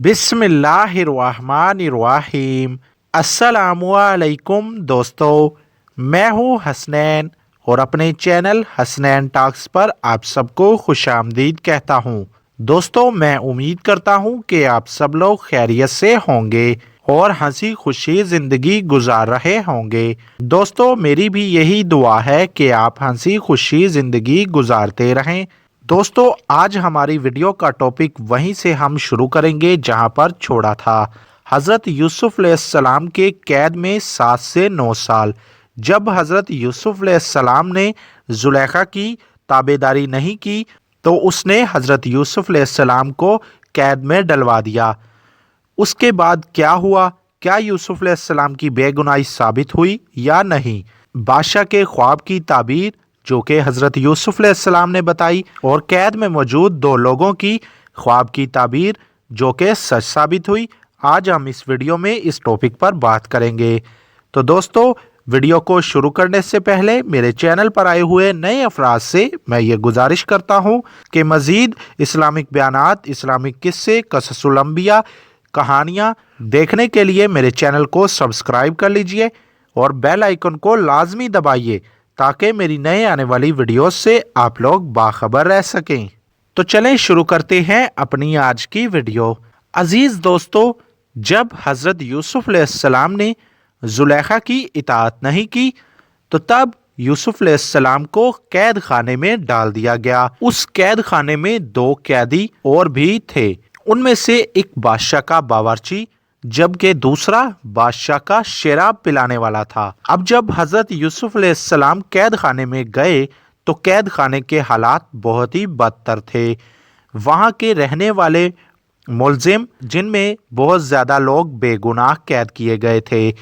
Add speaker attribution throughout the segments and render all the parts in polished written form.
Speaker 1: बिस्मिल्लाहिर्रहमानिर्रहीम। अस्सलामुअलैकुम दोस्तों, मैं हूँ हसनैन और अपने चैनल हसनैन टॉक्स पर आप सबको खुशामदीद कहता हूँ। दोस्तों, मैं उम्मीद करता हूँ कि आप सब लोग खैरियत से होंगे और हंसी खुशी ज़िंदगी गुजार रहे होंगे। दोस्तों, मेरी भी यही दुआ है कि आप हंसी खुशी ज़िंदगी गुजारते रहें। दोस्तों, आज हमारी वीडियो का टॉपिक वहीं से हम शुरू करेंगे जहां पर छोड़ा था। हज़रत यूसुफ अलैहिस्सलाम के कैद में 7 से 9 साल। जब हज़रत यूसुफ अलैहिस्सलाम ने जुलेखा की ताबेदारी नहीं की तो उसने हज़रत यूसुफ अलैहिस्सलाम को कैद में डलवा दिया। उसके बाद क्या हुआ? क्या यूसुफ अलैहिस्सलाम की बेगुनाही साबित हुई या नहीं? बादशाह के ख्वाब की ताबीर जो कि हज़रत यूसुफ अलैहिस्सलाम ने बताई और कैद में मौजूद 2 लोगों की ख्वाब की ताबीर जो कि सच साबित हुई, आज हम इस वीडियो में इस टॉपिक पर बात करेंगे। तो दोस्तों, वीडियो को शुरू करने से पहले मेरे चैनल पर आए हुए नए अफराद से मैं ये गुजारिश करता हूँ कि मज़ीद इस्लामिक बयानात, इस्लामिक किस्से, क़ससुल अंबिया, कहानियाँ देखने के लिए मेरे चैनल को सब्सक्राइब कर लीजिए और बेल आइकन को लाजमी दबाइए ताकि मेरी नए आने वाली वीडियोस से आप लोग बाखबर रह सकें। तो चलें शुरू करते हैं अपनी आज की वीडियो। अजीज़ दोस्तों, जब हज़रत यूसुफ अलैहिस्सलाम ने जुलेखा की इताअत नहीं की तो तब यूसुफ अलैहिस्सलाम को कैद खाने में डाल दिया गया। उस कैद खाने में 2 कैदी और भी थे। उनमें से एक बादशाह का बावर्ची जबकि दूसरा बादशाह का शराब पिलाने वाला था। अब जब हज़रत यूसुफ अलैहिस्सलाम कैद खाने में गए तो कैद खाने के हालात बहुत ही बदतर थे। वहाँ के रहने वाले मुलजिम, जिनमें बहुत ज़्यादा लोग बेगुनाह कैद किए गए थे,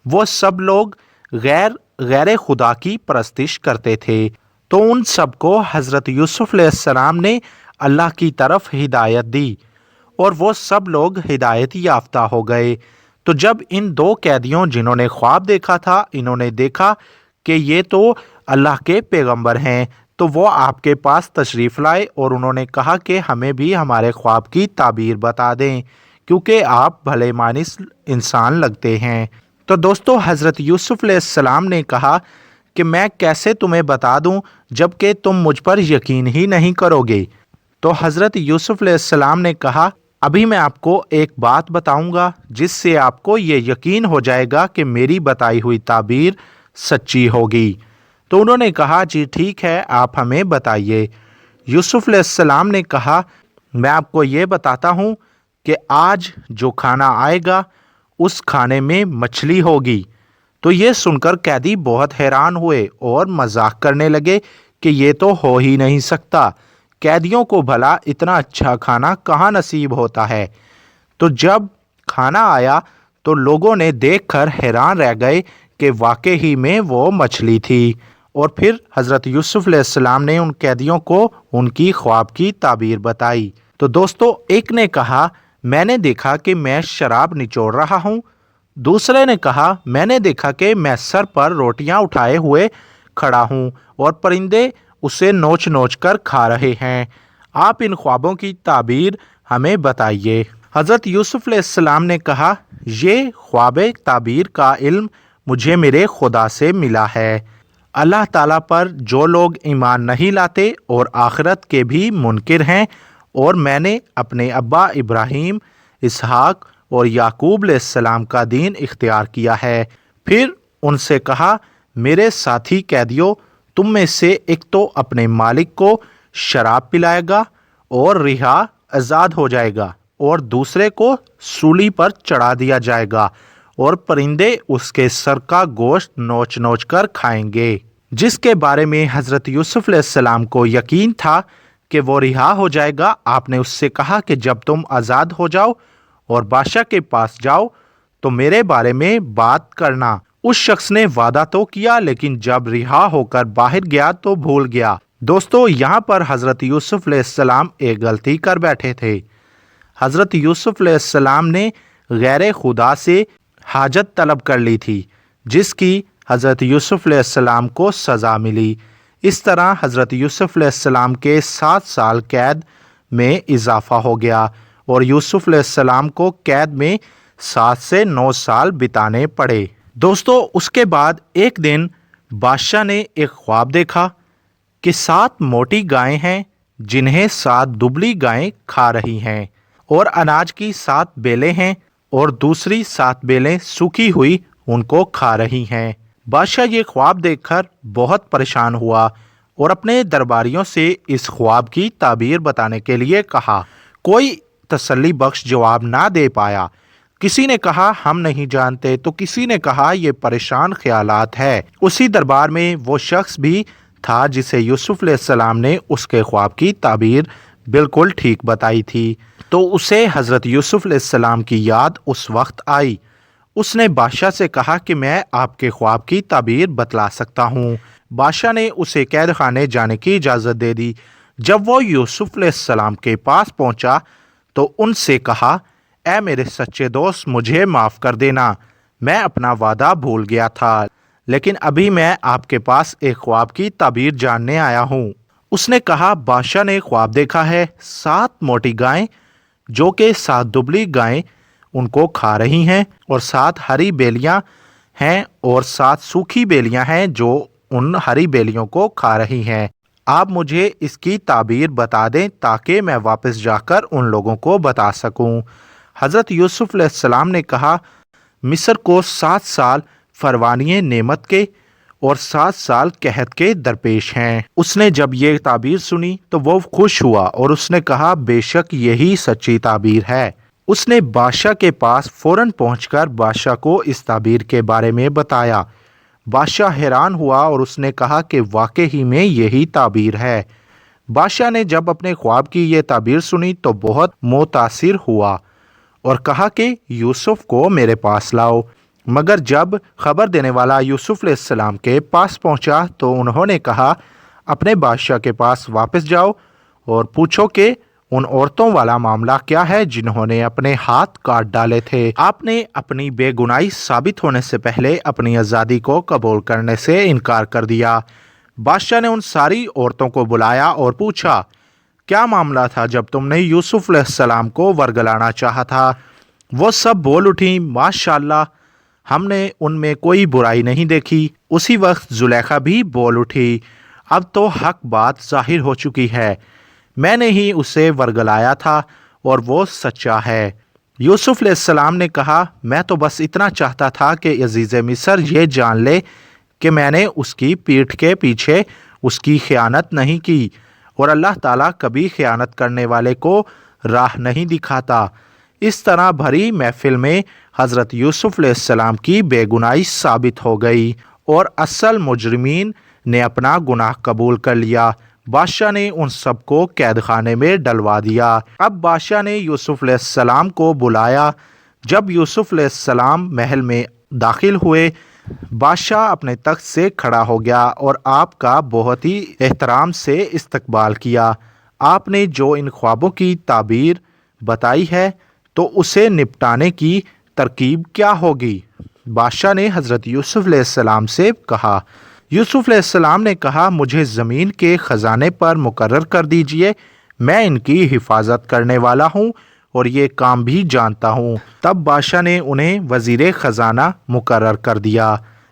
Speaker 1: वो सब लोग गैर खुदा की परस्तिश करते थे। तो उन सबको हज़रत यूसुफ अलैहिस्सलाम ने अल्लाह की तरफ हिदायत दी और वो सब लोग हिदायत याफ्ता हो गए। तो जब इन 2 कैदियों जिन्होंने ख्वाब देखा था, इन्होंने देखा कि ये तो अल्लाह के पैगंबर हैं, तो वो आपके पास तशरीफ़ लाए और उन्होंने कहा कि हमें भी हमारे ख्वाब की ताबीर बता दें क्योंकि आप भले मानिस इंसान लगते हैं। तो दोस्तों, हज़रत यूसुफ अलैहिस्सलाम ने कहा कि मैं कैसे तुम्हें बता दूं जबकि तुम मुझ पर यकीन ही नहीं करोगे। तो हज़रत यूसुफ अलैहिस्सलाम ने कहा, अभी मैं आपको एक बात बताऊंगा जिससे आपको ये यकीन हो जाएगा कि मेरी बताई हुई ताबीर सच्ची होगी। तो उन्होंने कहा, जी ठीक है, आप हमें बताइए। यूसुफ अलैहिस्सलाम ने कहा, मैं आपको ये बताता हूँ कि आज जो खाना आएगा उस खाने में मछली होगी। तो ये सुनकर कैदी बहुत हैरान हुए और मजाक करने लगे कि ये तो हो ही नहीं सकता, कैदियों को भला इतना अच्छा खाना कहाँ नसीब होता है। तो जब खाना आया तो लोगों ने देखकर हैरान रह गए कि वाकई ही में वो मछली थी। और फिर हज़रत यूसुफ अलैहिस्सलाम ने उन कैदियों को उनकी ख्वाब की ताबीर बताई। तो दोस्तों, एक ने कहा, मैंने देखा कि मैं शराब निचोड़ रहा हूँ। दूसरे ने कहा, मैंने देखा कि मैं सर पर रोटियां उठाए हुए खड़ा हूँ और परिंदे उसे नोच नोच कर खा रहे हैं। आप इन ख्वाबों की ताबीर हमें बताइए। हज़रत यूसुफ अलैहिस्सलाम ने कहा, ये ख्वाब ताबीर का इल्म मुझे मेरे खुदा से मिला है। अल्लाह ताला पर जो लोग ईमान नहीं लाते और आखिरत के भी मुनकिर हैं, और मैंने अपने अब्बा इब्राहीम, इसहाक और याकूब अलैहिस्सलाम का दीन इख्तियार किया है। फिर उनसे कहा, मेरे साथी कैदियों, तुम में से एक तो अपने मालिक को शराब पिलाएगा और रिहा आज़ाद हो जाएगा और दूसरे को सूली पर चढ़ा दिया जाएगा और परिंदे उसके सर का गोश्त नोच नोच कर खाएंगे। जिसके बारे में हज़रत यूसुफ अलैहिस्सलाम को यकीन था कि वो रिहा हो जाएगा, आपने उससे कहा कि जब तुम आज़ाद हो जाओ और बादशाह के पास जाओ तो मेरे बारे में बात करना। उस शख्स ने वादा तो किया, लेकिन जब रिहा होकर बाहर गया तो भूल गया। दोस्तों, यहाँ पर हज़रत यूसुफ अलैहिस्सलाम एक गलती कर बैठे थे। हज़रत यूसुफ अलैहिस्सलाम ने गैर खुदा से हाजत तलब कर ली थी जिसकी हज़रत यूसुफ अलैहिस्सलाम को सज़ा मिली। इस तरह हज़रत यूसुफ अलैहिस्सलाम के 7 साल कैद में इजाफ़ा हो गया और यूसुफ अलैहिस्सलाम को कैद में 7 से 9 साल बिताने पड़े। दोस्तों, उसके बाद एक दिन बादशाह ने एक ख्वाब देखा कि 7 मोटी गायें हैं जिन्हें 7 दुबली गायें खा रही हैं, और अनाज की 7 बेलें हैं और दूसरी 7 बेलें सूखी हुई उनको खा रही हैं। बादशाह ये ख्वाब देखकर बहुत परेशान हुआ और अपने दरबारियों से इस ख्वाब की ताबीर बताने के लिए कहा। कोई तसल्ली बख्श जवाब ना दे पाया। किसी ने कहा हम नहीं जानते, तो किसी ने कहा ये परेशान ख्यालात है। उसी दरबार में वो शख्स भी था जिसे यूसुफ अलैहिस्सलाम ने उसके ख्वाब की ताबीर बिल्कुल ठीक बताई थी। तो उसे हज़रत यूसुफ अलैहिस्सलाम की याद उस वक्त आई। उसने बादशाह से कहा कि मैं आपके ख्वाब की ताबीर बतला सकता हूँ। बादशाह ने उसे कैद खाने जाने की इजाज़त दे दी। जब वो यूसुफ अलैहिस्सलाम के पास पहुँचा तो उनसे कहा, ऐ मेरे सच्चे दोस्त, मुझे माफ़ कर देना, मैं अपना वादा भूल गया था, लेकिन अभी मैं आपके पास एक ख्वाब की ताबीर जानने आया हूँ। उसने कहा, बादशाह ने ख्वाब देखा है 7 मोटी गायें जो कि 7 दुबली गायें उनको खा रही हैं, और 7 हरी बेलियां हैं और 7 सूखी बेलियां हैं जो उन हरी बेलियों को खा रही हैं। आप मुझे इसकी ताबीर बता दें ताकि मैं वापस जाकर उन लोगों को बता सकूं। हज़रत यूसुफ अलैहिस्सलाम ने कहा, मिस्र को 7 साल फरवानिए नेमत के और 7 साल कहत के दरपेश हैं। उसने जब ये ताबीर सुनी तो वो खुश हुआ और उसने कहा, बेशक यही सच्ची ताबीर है। उसने बादशाह के पास फौरन पहुंचकर बादशाह को इस ताबीर के बारे में बताया। बादशाह हैरान हुआ और उसने कहा कि वाकई ही में यही ताबीर है। बादशाह ने जब अपने ख्वाब की ये ताबीर सुनी तो बहुत मुतासिर हुआ और कहा कि यूसुफ को मेरे पास लाओ। मगर जब खबर देने वाला यूसुफ अलैहिस्सलाम के पास पहुंचा तो उन्होंने कहा, अपने बादशाह के पास वापस जाओ और पूछो कि उन औरतों वाला मामला क्या है जिन्होंने अपने हाथ काट डाले थे। आपने अपनी बेगुनाही साबित होने से पहले अपनी आज़ादी को कबूल करने से इनकार कर दिया। बादशाह ने उन सारी औरतों को बुलाया और पूछा, क्या मामला था जब तुमने यूसुफ अलैहिस्सलाम को वर्गलाना चाहा था? वो सब बोल उठी, माशाअल्लाह, हमने उनमें कोई बुराई नहीं देखी। उसी वक्त जुलेखा भी बोल उठी, अब तो हक बात जाहिर हो चुकी है, मैंने ही उसे वर्गलाया था और वो सच्चा है। यूसुफ अलैहिस्सलाम ने कहा, मैं तो बस इतना चाहता था कि अजीज़ मिस्र ये जान ले कि मैंने उसकी पीठ के पीछे उसकी खयानत नहीं की, और अल्लाह ताला कभी खयानत करने वाले को राह नहीं दिखाता। इस तरह भरी महफिल में हज़रत यूसुफ अलैहिस्सलाम की बेगुनाही साबित हो गई और असल मुजरिमीन ने अपना गुनाह कबूल कर लिया। बादशाह ने उन सबको कैद खाने में डलवा दिया। अब बादशाह ने यूसुफ अलैहिस्सलाम को बुलाया। जब यूसुफ अलैहिस्सलाम महल में दाखिल हुए, बादशाह अपने तख्त से खड़ा हो गया और आपका बहुत ही एहतराम से इस्तकबाल किया। आपने जो इन ख्वाबों की ताबीर बताई है तो उसे निपटाने की तरकीब क्या होगी? बादशाह ने हज़रत यूसुफ अलैहिस्सलाम से कहा। यूसुफ अलैहिस्सलाम ने कहा, मुझे ज़मीन के ख़जाने पर मुकर्रर कर दीजिए, मैं इनकी हिफाजत करने वाला हूँ और ये काम भी जानता हूँ। तब बादशाह ने उन्हें वज़ीर ख़जाना मुकर्रर कर दिया।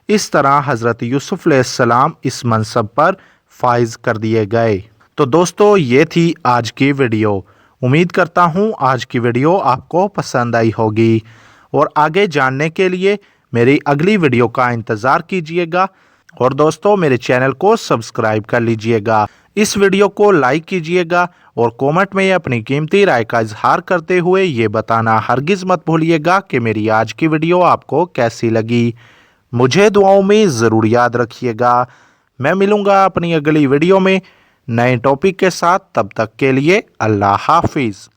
Speaker 1: इस तरह हज़रत यूसुफ अलैहिस्सलाम इस मनसब पर फाइज कर दिए गए। तो दोस्तों, ये थी आज की वीडियो। उम्मीद करता हूँ आज की वीडियो आपको पसंद आई होगी, और आगे जानने के लिए मेरी अगली वीडियो का इंतज़ार कीजिएगा। और दोस्तों, मेरे चैनल को सब्सक्राइब कर लीजिएगा। इस वीडियो को लाइक कीजिएगा और कमेंट में अपनी कीमती राय का इजहार करते हुए ये बताना हरगिज़ मत भूलिएगा कि मेरी आज की वीडियो आपको कैसी लगी। मुझे दुआओं में ज़रूर याद रखिएगा। मैं मिलूँगा अपनी अगली वीडियो में नए टॉपिक के साथ। तब तक के लिए अल्लाह हाफिज़।